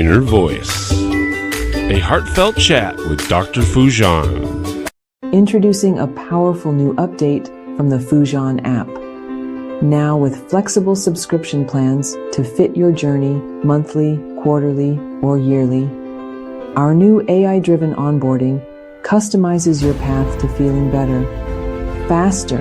Inner Voice, a heartfelt chat with Dr. Foojan. Introducing a powerful new update from the Foojan app. Now with flexible subscription plans to fit your journey monthly, quarterly, or yearly. Our new AI-driven onboarding customizes your path to feeling better, faster,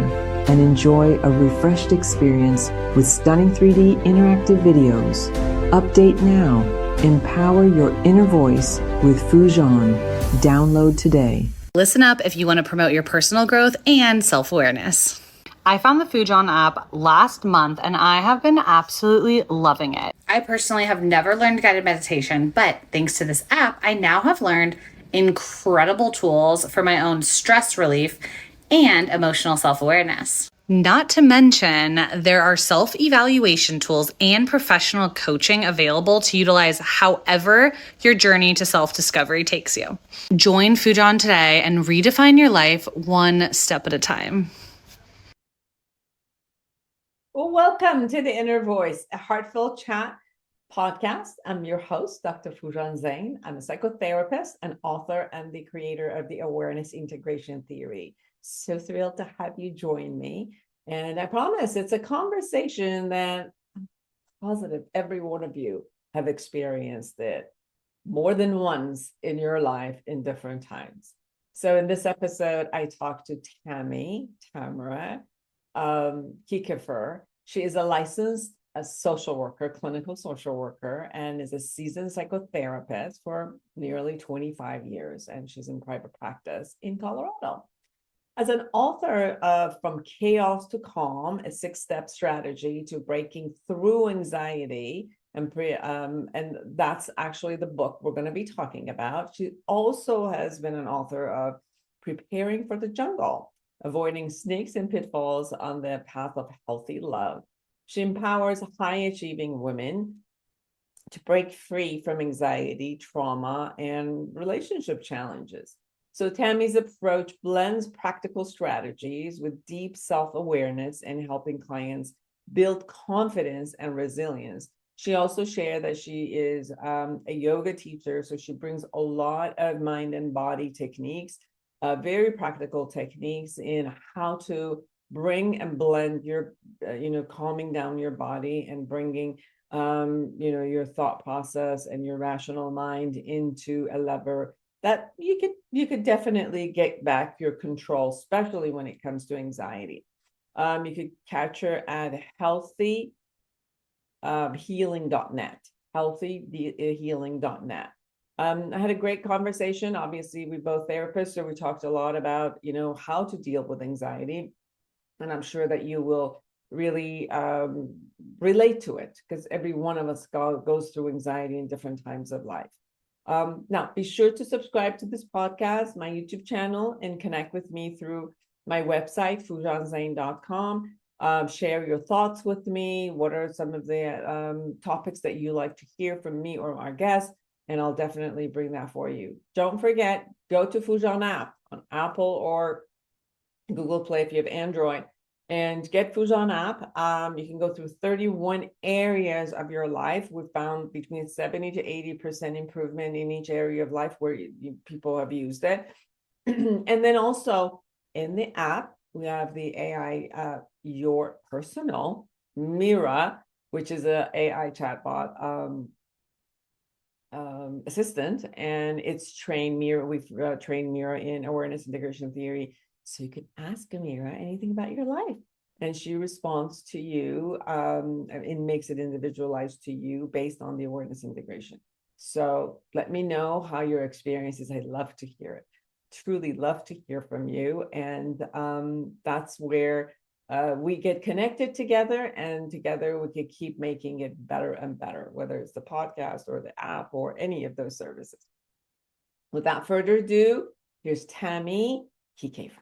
and enjoy a refreshed experience with stunning 3D interactive videos. Update now. Empower your inner voice with Foojan. Download today. Listen up if you want to promote your personal growth and self-awareness. I found the Foojan app last month and I have been absolutely loving it. I personally have never learned guided meditation, but thanks to this app, I now have learned incredible tools for my own stress relief and emotional self-awareness. Not to mention, there are self-evaluation tools and professional coaching available to utilize however your journey to self-discovery takes you. Join Foojan today and redefine your life one step at a time. Well, welcome to the Inner Voice, a heartfelt chat podcast. I'm your host, Dr. Foojan Zeine. I'm a psychotherapist, an author, and the creator of the Awareness Integration Theory. So thrilled to have you join me. And I promise it's a conversation that I'm positive every one of you have experienced it more than once in your life in different times. So in this episode, I talked to Tami Kiekhaefer. She is a licensed social worker, clinical social worker, and is a seasoned psychotherapist for nearly 25 years. And she's in private practice in Colorado. As an author of From Chaos to Calm, a 6-step strategy to breaking through anxiety, and that's actually the book we're going to be talking about. She also has been an author of Preparing for the Jungle, avoiding snakes and pitfalls on the path of healthy love. She empowers high-achieving women to break free from anxiety, trauma, and relationship challenges. So Tami's approach blends practical strategies with deep self-awareness and helping clients build confidence and resilience. She also shared that she is a yoga teacher, so she brings a lot of mind and body techniques, very practical techniques in how to bring and blend your, calming down your body and bringing, your thought process and your rational mind into a lever that you could definitely get back your control, especially when it comes to anxiety. You could catch her at healthyhealing.net, healthyhealing.net. I had a great conversation. Obviously, we're both therapists, so we talked a lot about, how to deal with anxiety. And I'm sure that you will really relate to it because every one of us goes through anxiety in different times of life. Now, be sure to subscribe to this podcast, my YouTube channel, and connect with me through my website, foojanzeine.com. Share your thoughts with me. What are some of the topics that you like to hear from me or our guests? And I'll definitely bring that for you. Don't forget, go to Foojan app on Apple or Google Play if you have Android. And get Foojan app. You can go through 31 areas of your life. We found between 70 to 80% improvement in each area of life where people have used it. And then also in the app, we have the AI, your personal Mira, which is an AI chatbot assistant, and it's trained Mira. We've trained Mira in awareness integration theory. So you could ask Amira anything about your life, and she responds to you. It makes it individualized to you based on the awareness integration. So let me know how your experience is. I'd love to hear it. Truly love to hear from you. And that's where we get connected together, and together we could keep making it better and better, whether it's the podcast or the app or any of those services. Without further ado, here's Tami Kiekhaefer.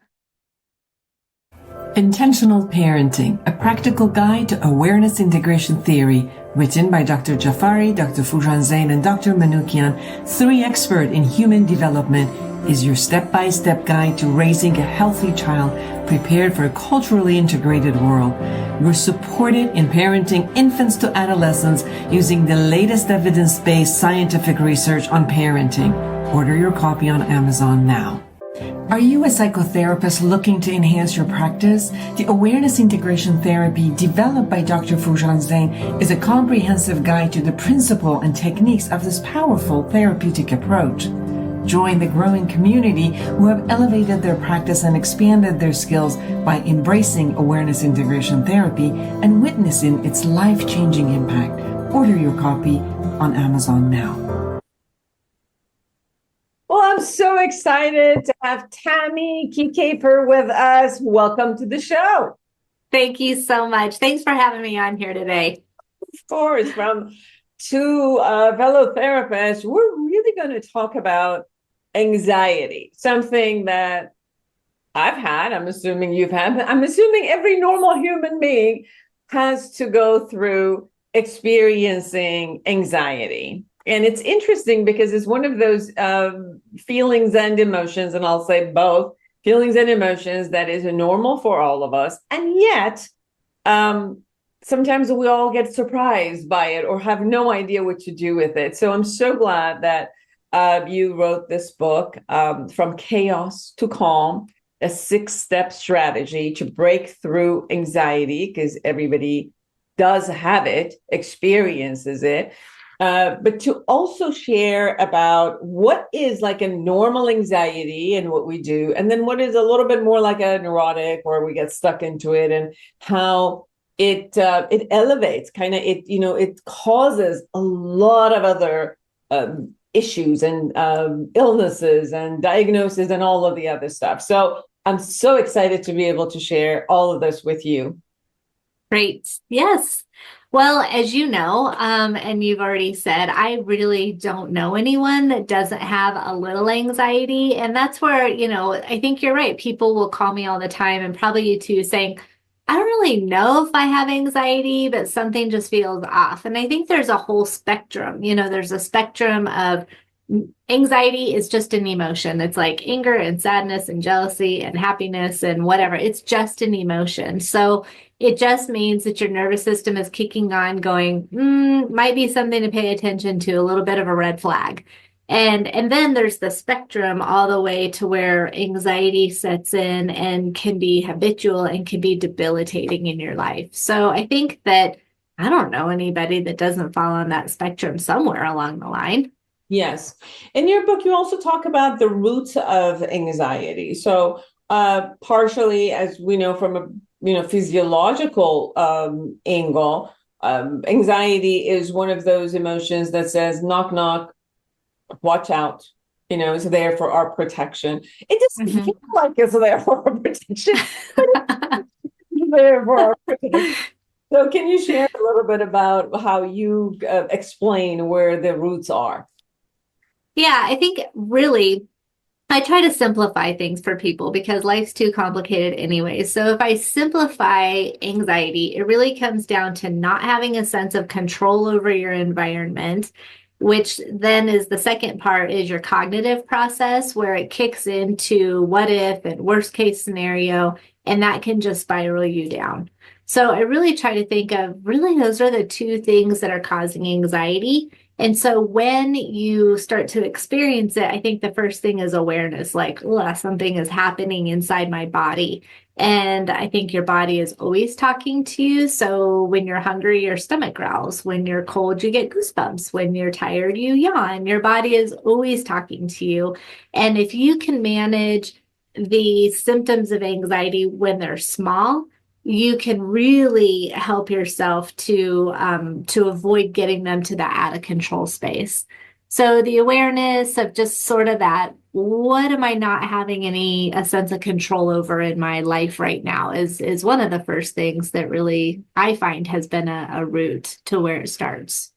Intentional Parenting, a practical guide to awareness integration theory, written by Dr. Jafari, Dr. Foojan Zeine, and Dr. Manoukian, three experts in human development, is your step-by-step guide to raising a healthy child prepared for a culturally integrated world. You're supported in parenting infants to adolescents using the latest evidence-based scientific research on parenting. Order your copy on Amazon now. Are you a psychotherapist looking to enhance your practice? The Awareness Integration Therapy developed by Dr. Foojan Zeine is a comprehensive guide to the principle and techniques of this powerful therapeutic approach. Join the growing community who have elevated their practice and expanded their skills by embracing Awareness Integration Therapy and witnessing its life-changing impact. Order your copy on Amazon now. Well, I'm so excited to have Tami Kiekhaefer with us. Welcome to the show. Thank you so much. Thanks for having me on here today. Of course, from two fellow therapists, we're really going to talk about anxiety, something that I've had, I'm assuming you've had, I'm assuming every normal human being has to go through experiencing anxiety. And it's interesting because it's one of those feelings and emotions, and I'll say both feelings and emotions that is normal for all of us. And yet, sometimes we all get surprised by it or have no idea what to do with it. So I'm so glad that you wrote this book, From Chaos to Calm, a 6-step strategy to break through anxiety, because everybody does have it, experiences it. But to also share about what is like a normal anxiety and what we do, and then what is a little bit more like a neurotic where we get stuck into it, and how it elevates, it causes a lot of other issues and illnesses and diagnoses and all of the other stuff. So I'm so excited to be able to share all of this with you. Great. Yes. Well, as you know, and you've already said, I really don't know anyone that doesn't have a little anxiety. And that's where, I think you're right. People will call me all the time, and probably you too, saying, I don't really know if I have anxiety, but something just feels off. And I think there's a whole spectrum. There's a spectrum of anxiety is just an emotion. It's like anger and sadness and jealousy and happiness and whatever. It's just an emotion. So it just means that your nervous system is kicking on, going, might be something to pay attention to, a little bit of a red flag. And then there's the spectrum all the way to where anxiety sets in and can be habitual and can be debilitating in your life. So I think that I don't know anybody that doesn't fall on that spectrum somewhere along the line. Yes. In your book, you also talk about the roots of anxiety. So partially, as we know from a physiological angle, anxiety is one of those emotions that says, knock, knock, watch out, it's there for our protection. It doesn't feel like it's there for our protection, but it's there for our protection. So can you share a little bit about how you explain where the roots are? Yeah, I think really I try to simplify things for people because life's too complicated anyway. So if I simplify anxiety, it really comes down to not having a sense of control over your environment, which then is the second part, is your cognitive process, where it kicks into what if and worst case scenario, and that can just spiral you down. So I really try to think of really those are the two things that are causing anxiety. And so when you start to experience it, I think the first thing is awareness, like, something is happening inside my body. And I think your body is always talking to you. So when you're hungry, your stomach growls. When you're cold, you get goosebumps. When you're tired, you yawn. Your body is always talking to you. And if you can manage the symptoms of anxiety when they're small, you can really help yourself to avoid getting them to that out of control space. So the awareness of just sort of that, what am I not having a sense of control over in my life right now is one of the first things that really I find has been a route to where it starts.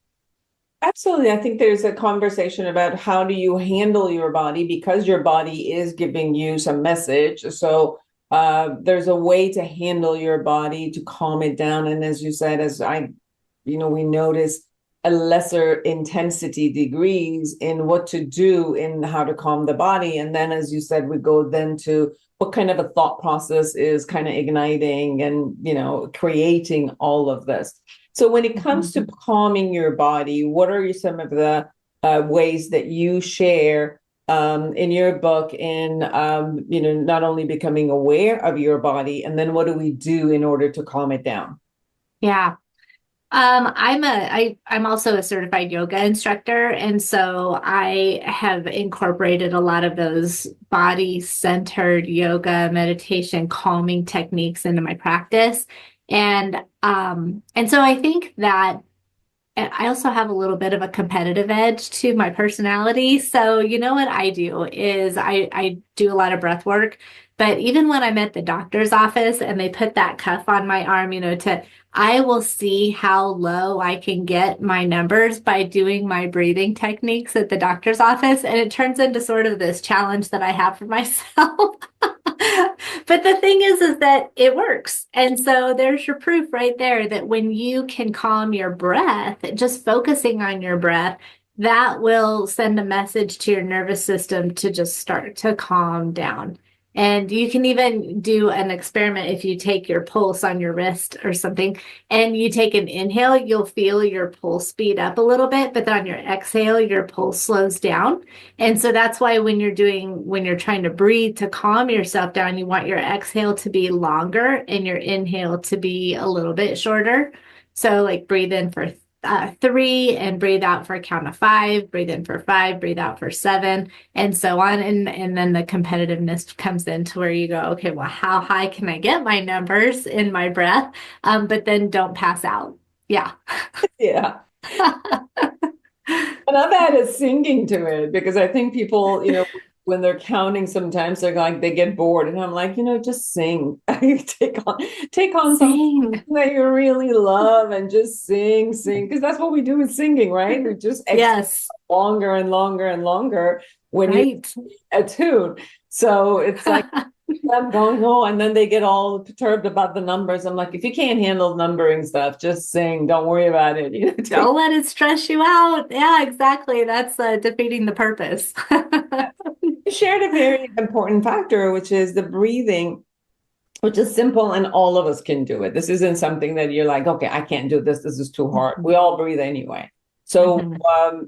Absolutely. I think there's a conversation about how do you handle your body, because your body is giving you some message. So there's a way to handle your body to calm it down. And as you said, we notice a lesser intensity degrees in what to do in how to calm the body. And then, as you said, we go then to what kind of a thought process is kind of igniting and, creating all of this. So when it comes to calming your body, what are some of the ways that you share in your book in, not only becoming aware of your body, and then what do we do in order to calm it down? Yeah. I'm also a certified yoga instructor, and so I have incorporated a lot of those body-centered yoga, meditation, calming techniques into my practice. And so I think that I also have a little bit of a competitive edge to my personality. So you know what I do is I do a lot of breath work. But even when I'm at the doctor's office and they put that cuff on my arm, I will see how low I can get my numbers by doing my breathing techniques at the doctor's office. And it turns into sort of this challenge that I have for myself. But the thing is that it works. And so there's your proof right there that when you can calm your breath, just focusing on your breath, that will send a message to your nervous system to just start to calm down. And you can even do an experiment if you take your pulse on your wrist or something and you take an inhale, you'll feel your pulse speed up a little bit, but then on your exhale, your pulse slows down. And so that's why when you're trying to breathe to calm yourself down, you want your exhale to be longer and your inhale to be a little bit shorter. So like breathe in for 3 and breathe out for a count of 5, breathe in for 5, breathe out for 7, and so on. And then the competitiveness comes into where you go, okay, well, how high can I get my numbers in my breath? But then don't pass out. Yeah. Yeah. And I've added singing to it because I think people, when they're counting, sometimes they're like, they get bored. And I'm like, just sing. take on something that you really love and just sing. Because that's what we do with singing, right? We just yes, longer and longer and longer when you a tune. So it's like I'm going, oh, and then they get all perturbed about the numbers. I'm like, if you can't handle numbering stuff, just sing. Don't worry about it. Don't let it stress you out. Yeah, exactly. That's defeating the purpose. You shared a very important factor, which is the breathing, which is simple and all of us can do it. This isn't something that you're like, okay, I can't do this. This is too hard. We all breathe anyway. So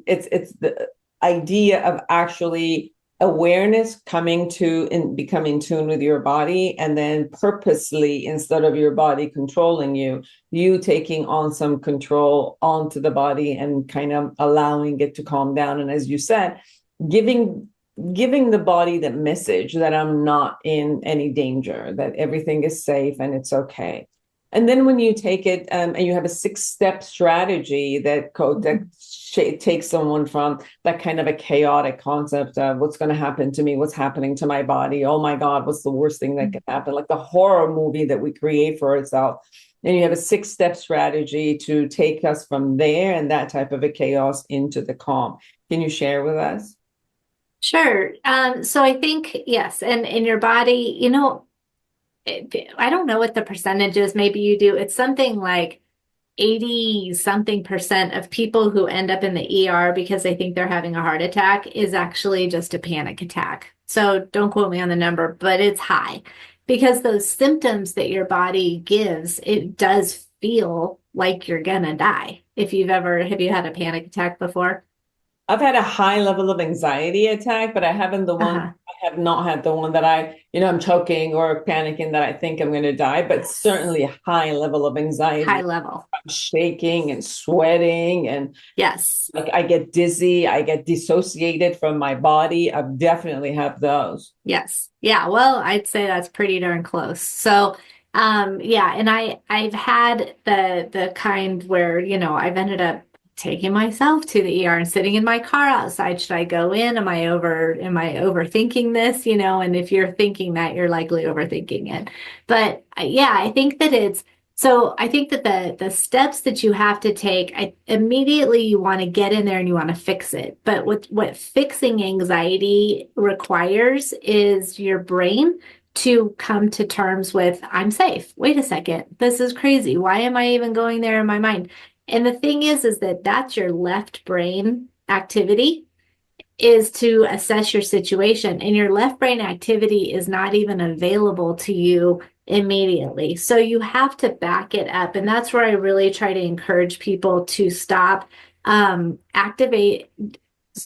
it's the idea of actually awareness coming to and becoming in tune with your body, and then purposely, instead of your body controlling you taking on some control onto the body and kind of allowing it to calm down. And as you said, giving the body the message that I'm not in any danger, that everything is safe and it's okay. And then when you take it and you have a 6-step strategy that takes someone from that kind of a chaotic concept of what's going to happen to me, what's happening to my body, oh my God, what's the worst thing that can happen, like the horror movie that we create for ourselves. And you have a 6-step strategy to take us from there and that type of a chaos into the calm. Can you share with us? Sure. So I think, yes, and in your body, I don't know what the percentage is. Maybe you do. It's something like 80 something percent of people who end up in the ER because they think they're having a heart attack is actually just a panic attack. So don't quote me on the number, but it's high because those symptoms that your body gives, it does feel like you're gonna die. Have you had a panic attack before? I've had a high level of anxiety attack, but I haven't I have not had the one that I'm choking or panicking that I think I'm going to die, but certainly a high level of anxiety. High level. I'm shaking and sweating and yes, like I get dizzy, I get dissociated from my body. I definitely have those. Yes. Yeah. Well, I'd say that's pretty darn close. So, yeah, and I've had the kind where, I've ended up taking myself to the ER and sitting in my car outside. Should I go in? Am I overthinking this? And if you're thinking that, you're likely overthinking it. But yeah, I think that I think that the steps that you have to take, immediately you want to get in there and you want to fix it. But what fixing anxiety requires is your brain to come to terms with, I'm safe. Wait a second. This is crazy. Why am I even going there in my mind? And the thing is that that's your left brain activity, is to assess your situation. And your left brain activity is not even available to you immediately. So you have to back it up. And that's where I really try to encourage people to stop, activate,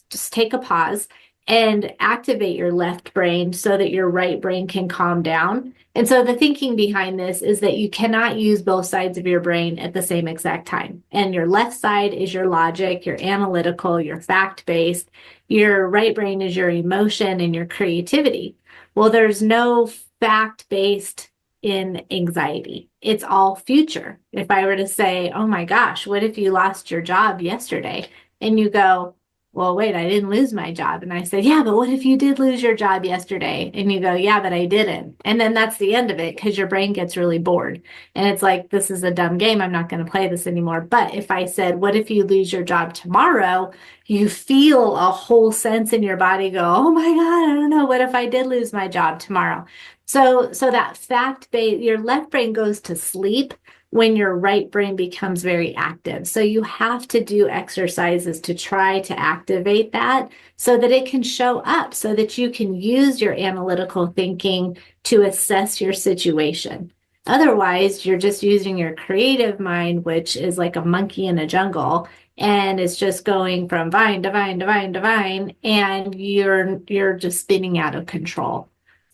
just take a pause and activate your left brain so that your right brain can calm down. And so the thinking behind this is that you cannot use both sides of your brain at the same exact time. And your left side is your logic, your analytical, your fact-based. Your right brain is your emotion and your creativity. Well, there's no fact-based in anxiety. It's all future. If I were to say, oh my gosh, what if you lost your job yesterday? And you go, well, wait, I didn't lose my job. And I said, yeah, but what if you did lose your job yesterday? And you go, yeah, but I didn't. And then that's the end of it, because your brain gets really bored. And it's like, this is a dumb game. I'm not going to play this anymore. But if I said, what if you lose your job tomorrow? You feel a whole sense in your body go, oh my God, I don't know. What if I did lose my job tomorrow? So that fact-based, your left brain goes to sleep when your right brain becomes very active. So you have to do exercises to try to activate that so that it can show up, so that you can use your analytical thinking to assess your situation. Otherwise, you're just using your creative mind, which is like a monkey in a jungle, and it's just going from vine to vine to vine to vine, and you're just spinning out of control.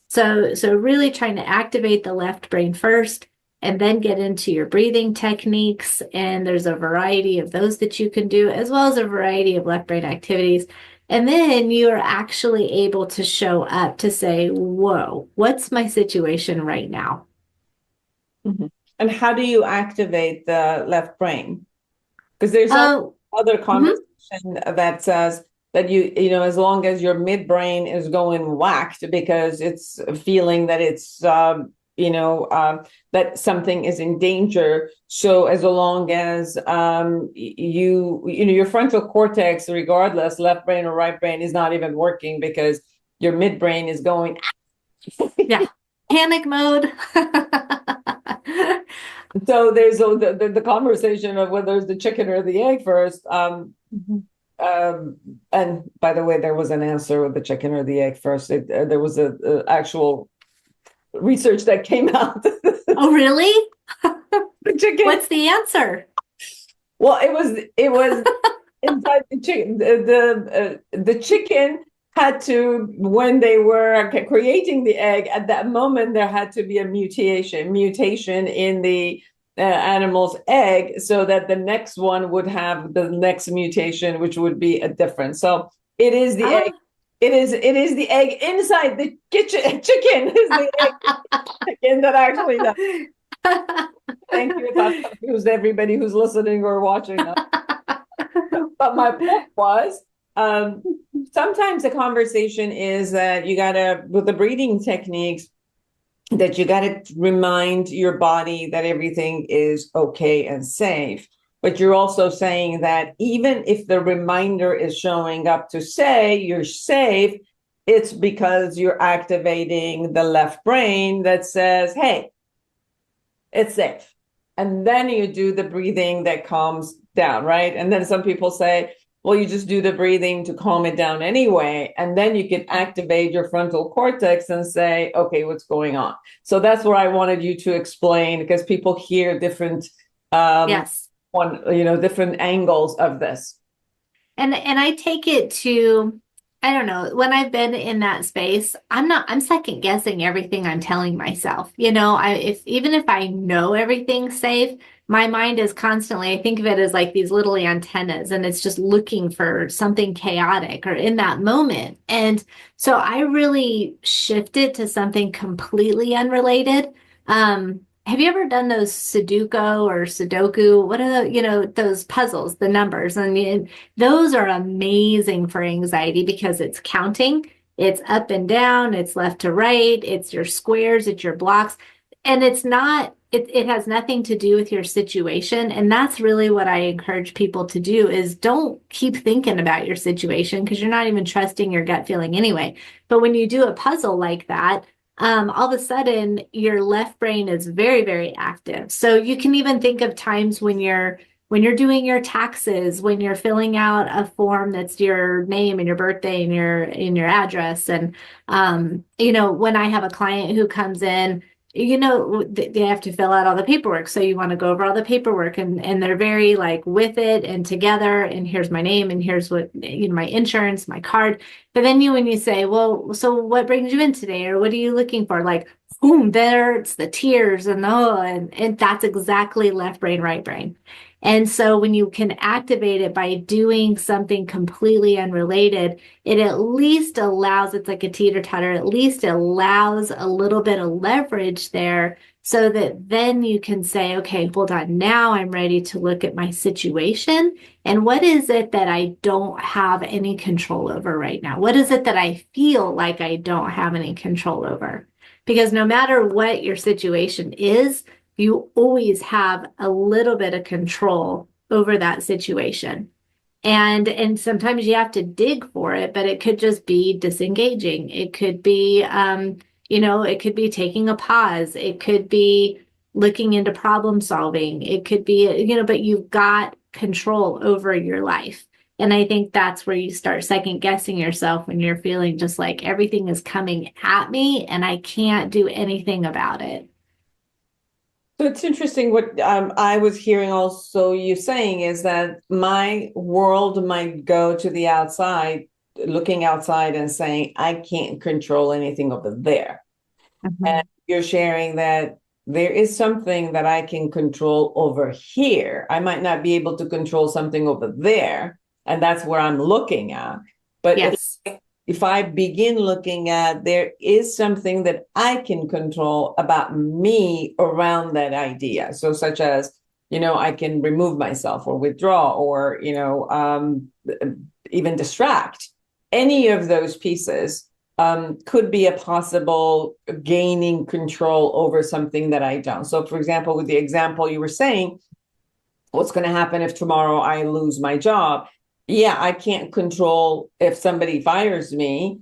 So really trying to activate the left brain first, and then get into your breathing techniques. And there's a variety of those that you can do, as well as a variety of left brain activities. And then you are actually able to show up to say, whoa, what's my situation right now? Mm-hmm. And how do you activate the left brain? Because there's other conversation that says that you know, as long as your midbrain is going whacked because it's feeling that it's that something is in danger. So as long as your frontal cortex, regardless, left brain or right brain, is not even working because your midbrain is going. Yeah, panic mode. So there's the conversation of whether it's the chicken or the egg first. And by the way, there was an answer with the chicken or the egg first. There was a actual research that came out. Oh, really? The chicken. What's the answer? Well, it was inside the chicken. The chicken had to, when they were creating the egg, at that moment there had to be a mutation in the animal's egg, so that the next one would have the next mutation, which would be a different. So it is the egg. It is the egg inside the chicken is the egg chicken that actually does. Thank you. That confused everybody who's listening or watching. But my point was, sometimes the conversation is that you gotta, with the breathing techniques, that you gotta remind your body that everything is okay and safe. But you're also saying that even if the reminder is showing up to say you're safe, it's because you're activating the left brain that says, hey, it's safe. And then you do the breathing that calms down, right? And then some people say, well, you just do the breathing to calm it down anyway. And then you can activate your frontal cortex and say, okay, what's going on? So that's what I wanted you to explain, because people hear different different angles of this. And I take it to, I don't know, when I've been in that space, I'm second guessing everything I'm telling myself. Even if I know everything's safe, my mind is constantly, I think of it as like these little antennas, and it's just looking for something chaotic or in that moment. And so I really shifted to something completely unrelated. Have you ever done those Sudoku? What are those puzzles, the numbers? And those are amazing for anxiety because it's counting, it's up and down, it's left to right, it's your squares, it's your blocks. And it has nothing to do with your situation. And that's really what I encourage people to do, is don't keep thinking about your situation, because you're not even trusting your gut feeling anyway. But when you do a puzzle like that, all of a sudden your left brain is very, very active. So you can even think of times when you're doing your taxes, when you're filling out a form that's your name and your birthday and your address. And when I have a client who comes in, they have to fill out all the paperwork. So you want to go over all the paperwork, and they're very like with it and together. And here's my name, and here's what, my insurance, my card. But then when you say, well, so what brings you in today? Or what are you looking for? Like, boom, there's the tears and that's exactly left brain, right brain. And so when you can activate it by doing something completely unrelated, it at least allows, it's like a teeter-totter, at least allows a little bit of leverage there so that then you can say, okay, hold on, now I'm ready to look at my situation. And what is it that I don't have any control over right now? What is it that I feel like I don't have any control over? Because no matter what your situation is, you always have a little bit of control over that situation. And sometimes you have to dig for it, but it could just be disengaging. It could be, it could be taking a pause. It could be looking into problem solving. It could be, but you've got control over your life. And I think that's where you start second guessing yourself when you're feeling just like everything is coming at me and I can't do anything about it. So it's interesting what I was hearing also you saying is that my world might go to the outside, looking outside and saying, I can't control anything over there. Mm-hmm. And you're sharing that there is something that I can control over here. I might not be able to control something over there. And that's where I'm looking at. But yes. if I begin looking at there is something that I can control about me around that idea. So such as, I can remove myself or withdraw or, even distract. Any of those pieces could be a possible gaining control over something that I don't. So for example, with the example you were saying, what's going to happen if tomorrow I lose my job? Yeah, I can't control if somebody fires me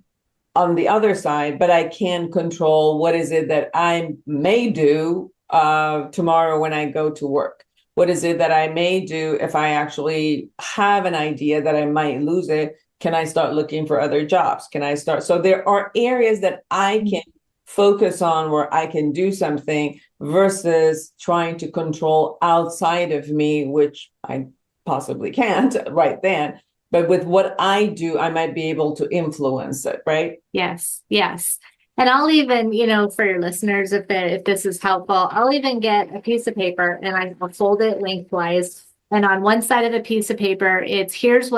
on the other side, but I can control what is it that I may do tomorrow when I go to work. What is it that I may do if I actually have an idea that I might lose it? Can I start looking for other jobs? Can I start? So there are areas that I can focus on where I can do something versus trying to control outside of me, which I possibly can't right then. But with what I do, I might be able to influence it, right? Yes, yes. And I'll even, for your listeners, if this is helpful, I'll even get a piece of paper and I'll fold it lengthwise. And on one side of the piece of paper, here's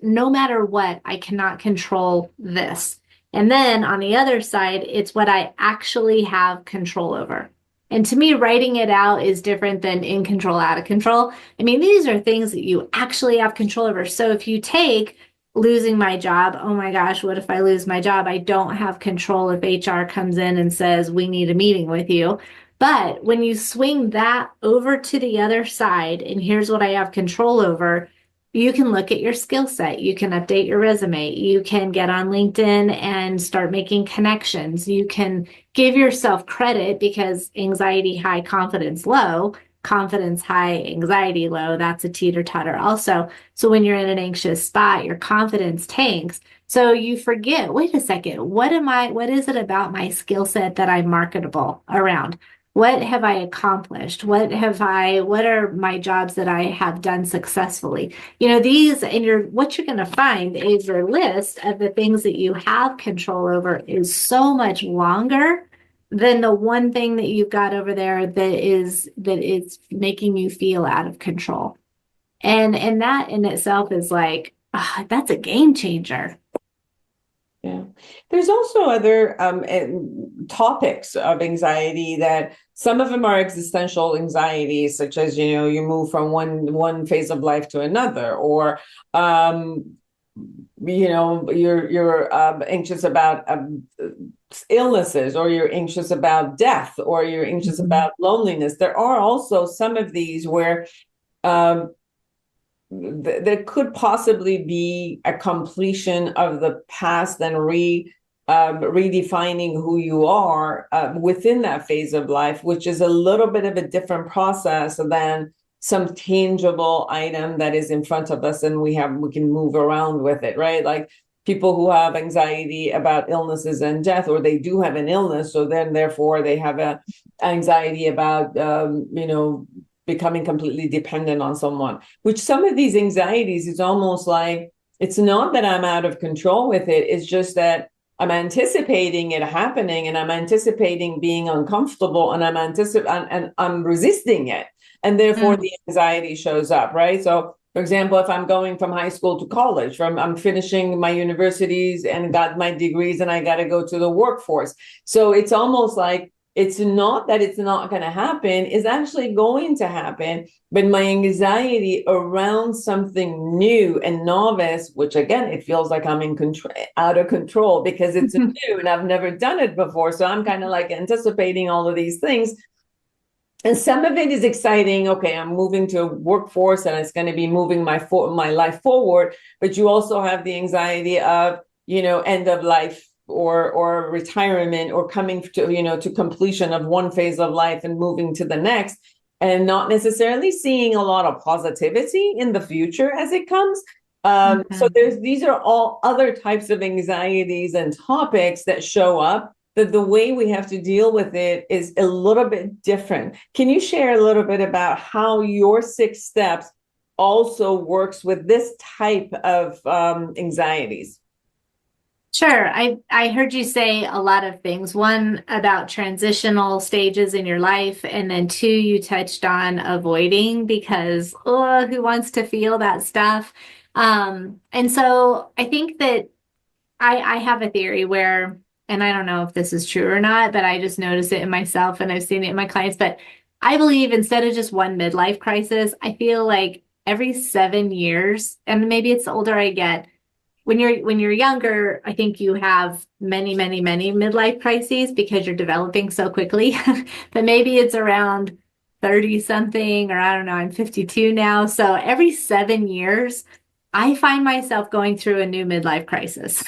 no matter what, I cannot control this. And then on the other side, it's what I actually have control over. And to me, writing it out is different than in control, out of control. I mean, these are things that you actually have control over. So if you take losing my job, oh my gosh, what if I lose my job? I don't have control if HR comes in and says, we need a meeting with you. But when you swing that over to the other side, and here's what I have control over, you can look at your skill set. You can update your resume. You can get on LinkedIn and start making connections. You can give yourself credit because anxiety high, confidence low, confidence high, anxiety low. That's a teeter-totter also. So when you're in an anxious spot, your confidence tanks. So you forget, wait a second, what is it about my skill set that I'm marketable around? What have I accomplished? What are my jobs that I have done successfully? What you're going to find is your list of the things that you have control over is so much longer than the one thing that you've got over there that is making you feel out of control. And that in itself is like, that's a game changer. Yeah. There's also other topics of anxiety that some of them are existential anxieties, such as, you move from one phase of life to another, or, you're anxious about illnesses, or you're anxious about death, or you're anxious about loneliness. There are also some of these where there could possibly be a completion of the past and redefining who you are within that phase of life, which is a little bit of a different process than some tangible item that is in front of us and we can move around with it, right? Like people who have anxiety about illnesses and death, or they do have an illness, so then therefore they have a anxiety about becoming completely dependent on someone, which some of these anxieties is almost like, it's not that I'm out of control with it, it's just that I'm anticipating it happening, and I'm anticipating being uncomfortable, and I'm resisting it, and therefore the anxiety shows up, right? So, for example, if I'm going from high school to college, I'm finishing my universities and got my degrees, and I got to go to the workforce. So it's almost like it's not that it's not going to happen, it's actually going to happen. But my anxiety around something new and novice, which again, it feels like I'm out of control because it's new and I've never done it before. So I'm kind of like anticipating all of these things. And some of it is exciting. Okay, I'm moving to a workforce and it's going to be moving my life forward. But you also have the anxiety of, end of life or retirement, or coming to completion of one phase of life and moving to the next, and not necessarily seeing a lot of positivity in the future as it comes. So these are all other types of anxieties and topics that show up, that the way we have to deal with it is a little bit different. Can you share a little bit about how your 6 steps also works with this type of anxieties? Sure. I heard you say a lot of things. One, about transitional stages in your life. And then 2, you touched on avoiding, because who wants to feel that stuff? And so I think that I have a theory where, and I don't know if this is true or not, but I just notice it in myself and I've seen it in my clients. But I believe instead of just one midlife crisis, I feel like every 7 years, and maybe it's the older I get, when you're younger, I think you have many, many, many midlife crises because you're developing so quickly. But maybe it's around 30 something, or I don't know, I'm 52 now. So every 7 years, I find myself going through a new midlife crisis.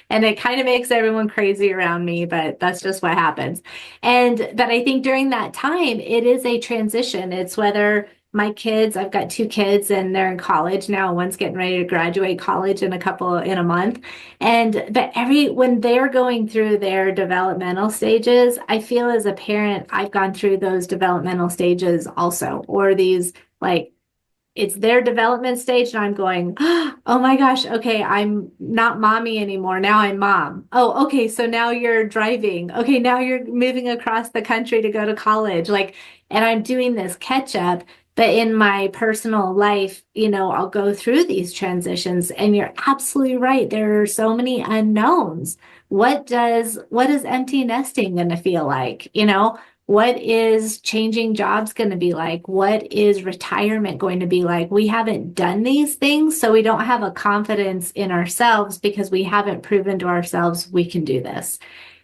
And it kind of makes everyone crazy around me, but that's just what happens. But I think during that time, it is a transition. It's whether my kids, I've got 2 kids and they're in college now. One's getting ready to graduate college in a month. But when they're going through their developmental stages, I feel as a parent, I've gone through those developmental stages also, or these, like, it's their development stage and I'm going, oh my gosh, okay, I'm not mommy anymore. Now I'm mom. Oh, okay, so now you're driving. Okay, now you're moving across the country to go to college. And I'm doing this catch up. But in my personal life, I'll go through these transitions, and you're absolutely right. There are so many unknowns. What is empty nesting going to feel like? What is changing jobs going to be like? What is retirement going to be like? We haven't done these things, so we don't have a confidence in ourselves because we haven't proven to ourselves we can do this.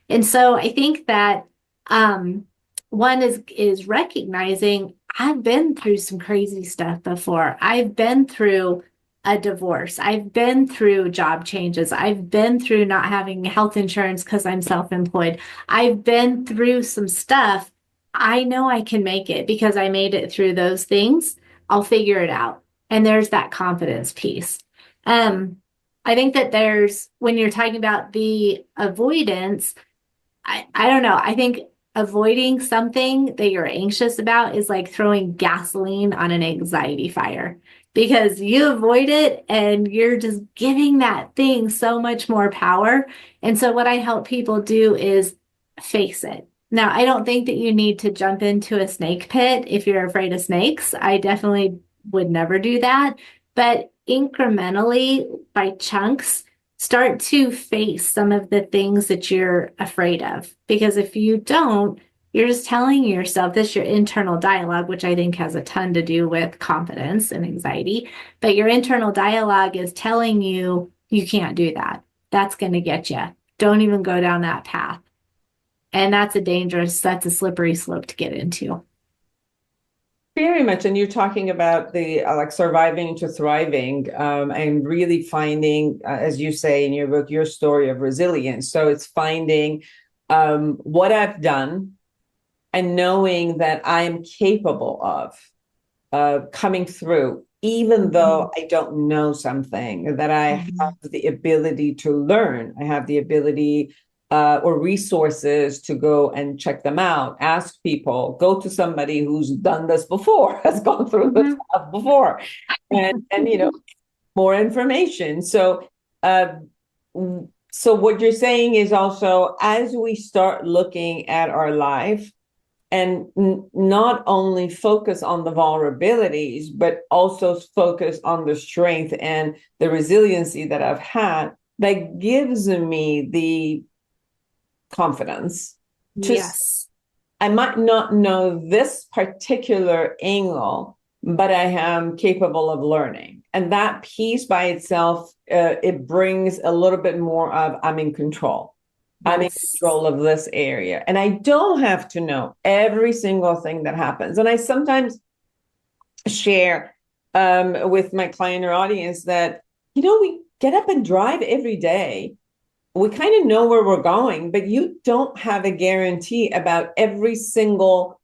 And so I think that one is recognizing I've been through some crazy stuff before. I've been through a divorce. I've been through job changes. I've been through not having health insurance because I'm self-employed. I've been through some stuff. I know I can make it because I made it through those things. I'll figure it out. And there's that confidence piece. I think that when you're talking about the avoidance, I don't know. I think avoiding something that you're anxious about is like throwing gasoline on an anxiety fire, because you avoid it and you're just giving that thing so much more power. And so what I help people do is face it. Now, I don't think that you need to jump into a snake pit if you're afraid of snakes. I definitely would never do that. But incrementally, by chunks, start to face some of the things that you're afraid of. Because if you don't, you're just telling yourself this, your internal dialogue, which I think has a ton to do with confidence and anxiety. But your internal dialogue is telling you, you can't do that. That's going to get you. Don't even go down that path. And that's a slippery slope to get into. Very much. And you're talking about the like surviving to thriving, and really finding, as you say in your book, your story of resilience. So it's finding what I've done and knowing that I am capable of coming through, even though I don't know something, that I have the ability to learn. I have the ability or resources to go and check them out, ask people, go to somebody who's done this before, has gone through this stuff before, and more information. So so what you're saying is also, as we start looking at our life and not only focus on the vulnerabilities, but also focus on the strength and the resiliency that I've had, that gives me the confidence to, Yes. I might not know this particular angle, but I am capable of learning. And that piece by itself, it brings a little bit more of I'm in control. I'm in control of this area. And I don't have to know every single thing that happens. And I sometimes share with my client or audience that, we get up and drive every day. We kind of know where we're going, but you don't have a guarantee about every single,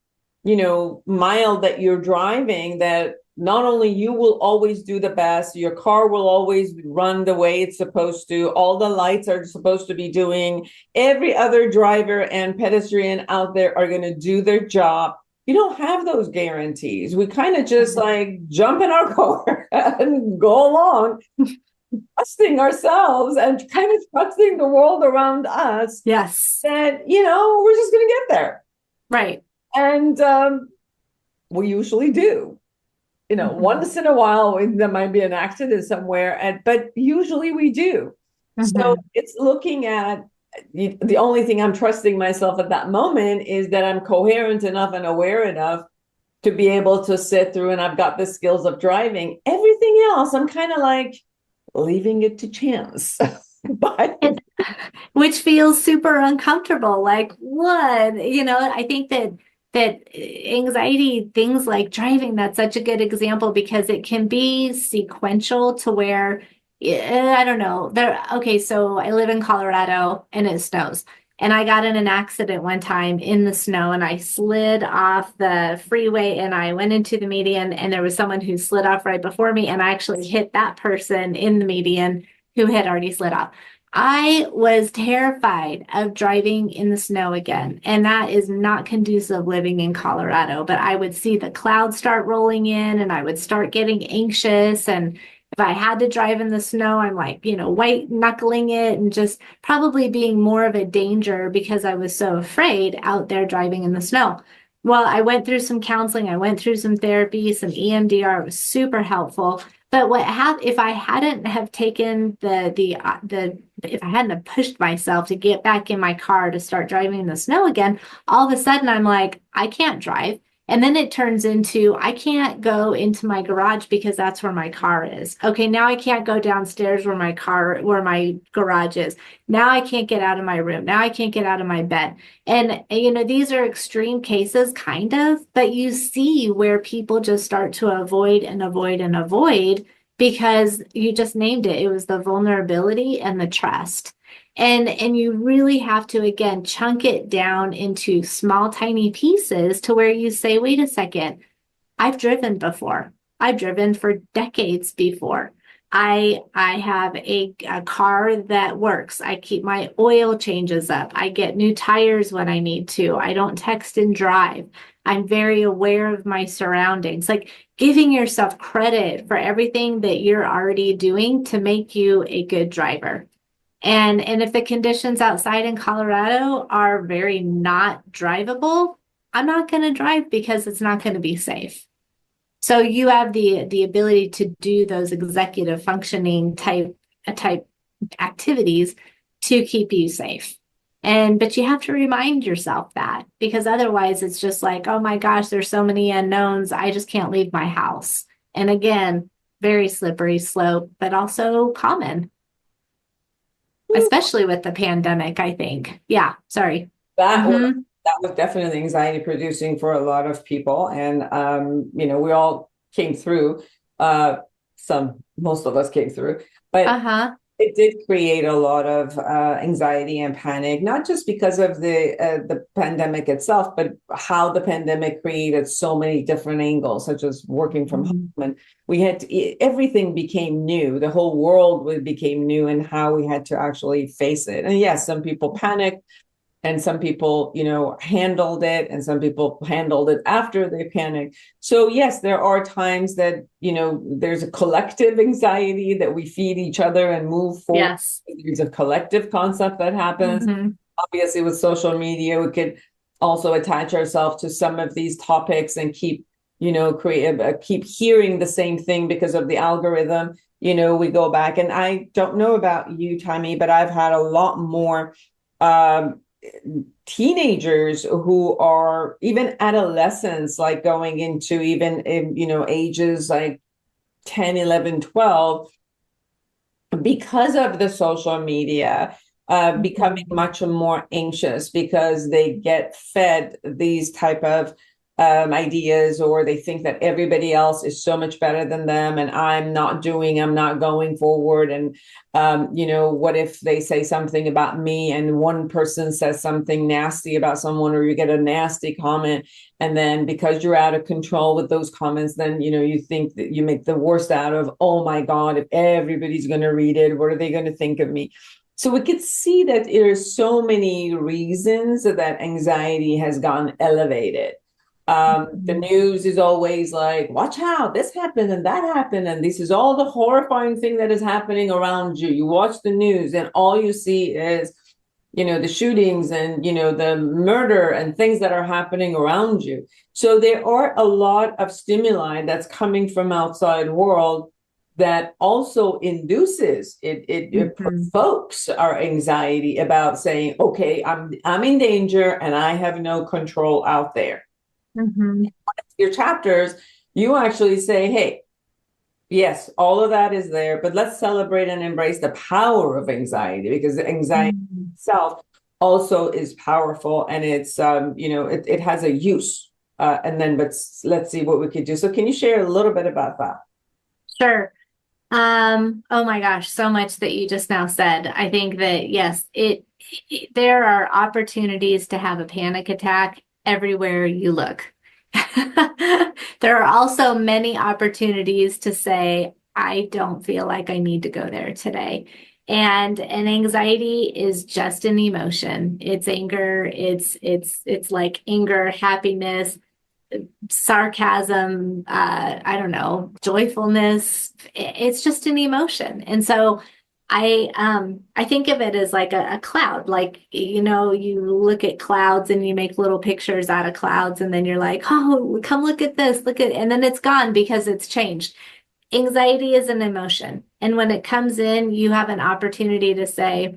mile that you're driving, that not only you will always do the best, your car will always run the way it's supposed to, all the lights are supposed to be doing, every other driver and pedestrian out there are going to do their job. You don't have those guarantees. We kind of just like jump in our car and go along, trusting ourselves and kind of trusting the world around us. Yes. That, we're just going to get there. Right. And we usually do. Once in a while, there might be an accident somewhere, but usually we do. So it's looking at the only thing I'm trusting myself at that moment is that I'm coherent enough and aware enough to be able to sit through, and I've got the skills of driving. Everything else, I'm kind of like leaving it to chance. Which feels super uncomfortable. Like what? I think that anxiety, things like driving, that's such a good example because it can be sequential to where, I don't know. Okay, so I live in Colorado and it snows. And I got in an accident one time in the snow and I slid off the freeway and I went into the median and there was someone who slid off right before me and I actually hit that person in the median who had already slid off. I was terrified of driving in the snow again, and that is not conducive living in Colorado. But I would see the clouds start rolling in and I would start getting anxious. And if I had to drive in the snow, I'm like, white knuckling it and just probably being more of a danger because I was so afraid out there driving in the snow. Well, I went through some counseling, I went through some therapy, some EMDR. It was super helpful. But if I hadn't have taken if I hadn't have pushed myself to get back in my car to start driving in the snow again, all of a sudden I'm like, I can't drive. And then it turns into, I can't go into my garage because that's where my car is. Okay, now I can't go downstairs where my garage is. Now I can't get out of my room. Now I can't get out of my bed. And, these are extreme cases, kind of, but you see where people just start to avoid and avoid and avoid because you just named it. It was the vulnerability and the trust. And you really have to, again, chunk it down into small, tiny pieces to where you say, wait a second, I've driven before. I've driven for decades before. I have a car that works. I keep my oil changes up. I get new tires when I need to. I don't text and drive. I'm very aware of my surroundings. Like giving yourself credit for everything that you're already doing to make you a good driver. And if the conditions outside in Colorado are very not drivable, I'm not going to drive because it's not going to be safe. So you have the ability to do those executive functioning type activities to keep you safe. But you have to remind yourself that because otherwise it's just like, oh my gosh, there's so many unknowns. I just can't leave my house. And again, very slippery slope, but also common. Especially with the pandemic, I think. Yeah, sorry. That that was definitely anxiety producing for a lot of people. And, we all came through, most of us came through, but Uh-huh. it did create a lot of anxiety and panic, not just because of the pandemic itself, but how the pandemic created so many different angles, such as working from home. And we had everything became new. The whole world became new, and how we had to actually face it. And yes, some people panicked, and some people handled it, and some people handled it after they panicked. So yes, there are times that there's a collective anxiety that we feed each other and move forward. Yes. There's a collective concept that happens. Obviously, with social media, we could also attach ourselves to some of these topics and keep keep hearing the same thing because of the algorithm. We go back, and I don't know about you, Tami, but I've had a lot more teenagers who are even adolescents, like going into even ages like 10, 11, 12, because of the social media, becoming much more anxious because they get fed these type of ideas, or they think that everybody else is so much better than them, and I'm not going forward. And what if they say something about me, and one person says something nasty about someone, or you get a nasty comment, and then because you're out of control with those comments, then you think that you make the worst out of, oh my God, if everybody's going to read it, what are they going to think of me? So we could see that there's so many reasons that anxiety has gone elevated. The news is always like, watch out, this happened and that happened, and this is all the horrifying thing that is happening around you. You watch the news and all you see is, the shootings and, the murder and things that are happening around you. So there are a lot of stimuli that's coming from outside world that also induces it provokes our anxiety about saying, okay, I'm in danger and I have no control out there. Your chapters, you actually say, hey, yes, all of that is there, but let's celebrate and embrace the power of anxiety, because anxiety itself also is powerful, and it's it has a use. But let's see what we could do. So can you share a little bit about that? Sure. Oh my gosh, so much that you just now said. I think that yes, there are opportunities to have a panic attack everywhere you look. There are also many opportunities to say, I don't feel like I need to go there today. And anxiety is just an emotion. It's anger, it's like anger, happiness, sarcasm, I don't know, joyfulness. It's just an emotion. And so I think of it as like a cloud. Like, you look at clouds and you make little pictures out of clouds, and then you're like, oh, come look at this, and then it's gone because it's changed. Anxiety is an emotion. And when it comes in, you have an opportunity to say,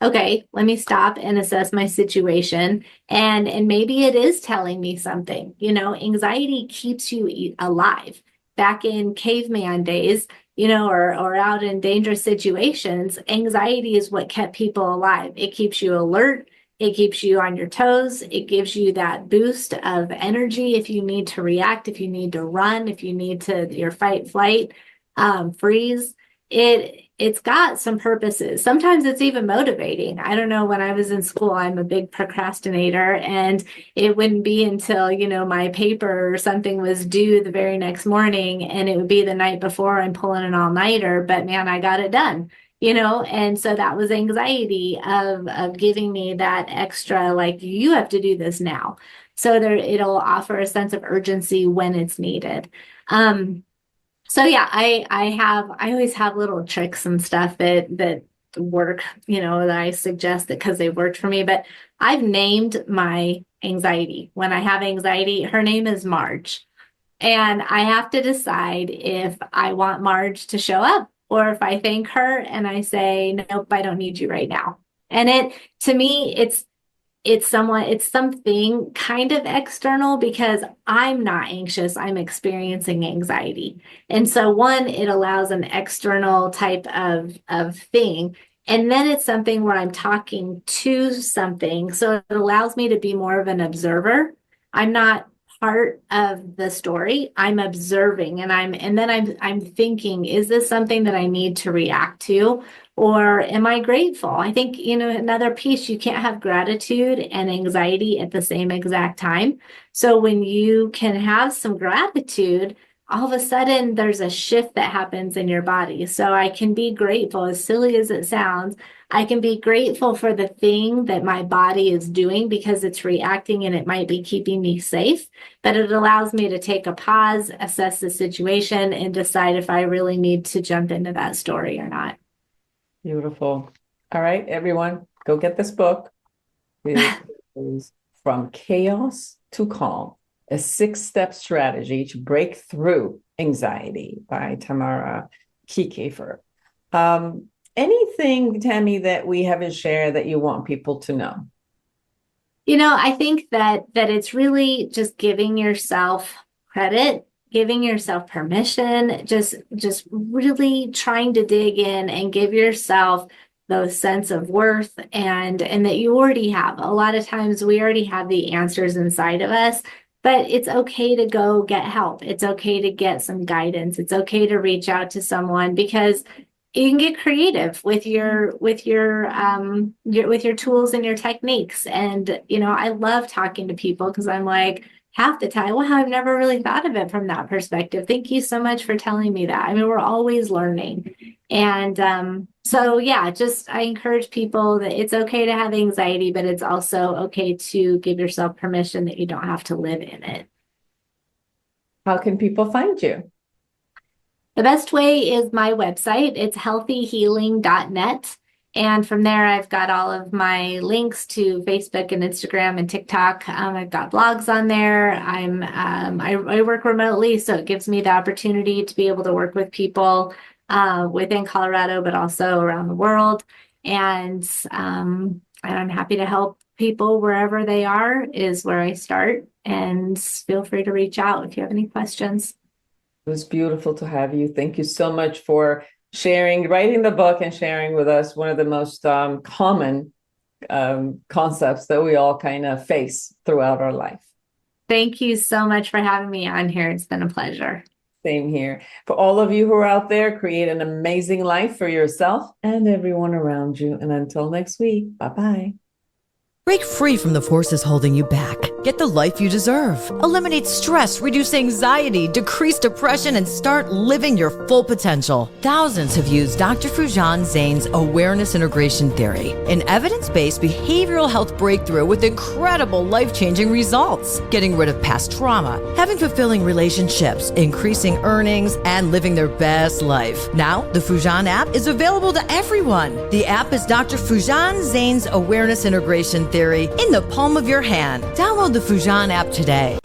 okay, let me stop and assess my situation. And maybe it is telling me something. Anxiety keeps you alive. Back in caveman days, or out in dangerous situations, anxiety is what kept people alive. It keeps you alert. It keeps you on your toes. It gives you that boost of energy if you need to react, if you need to run, if you need to your fight, flight, freeze. It's got some purposes. Sometimes it's even motivating. I don't know, when I was in school, I'm a big procrastinator, and it wouldn't be until, my paper or something was due the very next morning, and it would be the night before I'm pulling an all-nighter, but man, I got it done, and so that was anxiety of giving me that extra, like, you have to do this now. So it'll offer a sense of urgency when it's needed. So yeah, I always have little tricks and stuff that work, that I suggest that because they worked for me. But I've named my anxiety. When I have anxiety, her name is Marge. And I have to decide if I want Marge to show up, or if I thank her and I say, nope, I don't need you right now. And to me, it's something kind of external, because I'm not anxious, I'm experiencing anxiety. And so it allows an external type of thing. And then it's something where I'm talking to something. So it allows me to be more of an observer. I'm not part of the story. I'm observing, and then I'm thinking, is this something that I need to react to? Or am I grateful? I think, another piece, you can't have gratitude and anxiety at the same exact time. So when you can have some gratitude, all of a sudden there's a shift that happens in your body. So I can be grateful, as silly as it sounds. I can be grateful for the thing that my body is doing because it's reacting and it might be keeping me safe, but it allows me to take a pause, assess the situation, and decide if I really need to jump into that story or not. Beautiful. All right, everyone, go get this book. It is From Chaos to Calm, a 6-step strategy to break through anxiety by Tami Kiekhaefer. Anything, Tammy, that we haven't shared that you want people to know? I think that it's really just giving yourself credit, giving yourself permission, just really trying to dig in and give yourself the sense of worth and that you already have. A lot of times we already have the answers inside of us, but it's okay to go get help. It's okay to get some guidance. It's okay to reach out to someone, because you can get creative with your tools and your techniques. And I love talking to people because I'm like, half the time, wow, I've never really thought of it from that perspective. Thank you so much for telling me that. I mean, we're always learning. And so yeah, I encourage people that it's okay to have anxiety, but it's also okay to give yourself permission that you don't have to live in it. How can people find you? The best way is my website. It's healthyhealing.net. And from there, I've got all of my links to Facebook and Instagram and TikTok. I've got blogs on there. I work remotely, so it gives me the opportunity to be able to work with people within Colorado, but also around the world. And I'm happy to help people wherever they are is where I start. And feel free to reach out if you have any questions. It was beautiful to have you. Thank you so much for writing the book and sharing with us one of the most common concepts that we all kind of face throughout our life. Thank you so much for having me on here. It's been a pleasure. Same here. For all of you who are out there, create an amazing life for yourself and everyone around you. And until next week, bye-bye. Break free from the forces holding you back. Get the life you deserve. Eliminate stress, reduce anxiety, decrease depression, and start living your full potential. Thousands have used Dr.Foojan Zeine's awareness integration theory, an evidence-based behavioral health breakthrough with incredible life-changing results. Getting rid of past trauma, having fulfilling relationships, increasing earnings, and living their best life. Now, the Foojan app is available to everyone. The app is Dr. Foojan Zeine's awareness integration theory in the palm of your hand. Download the Foojan app today.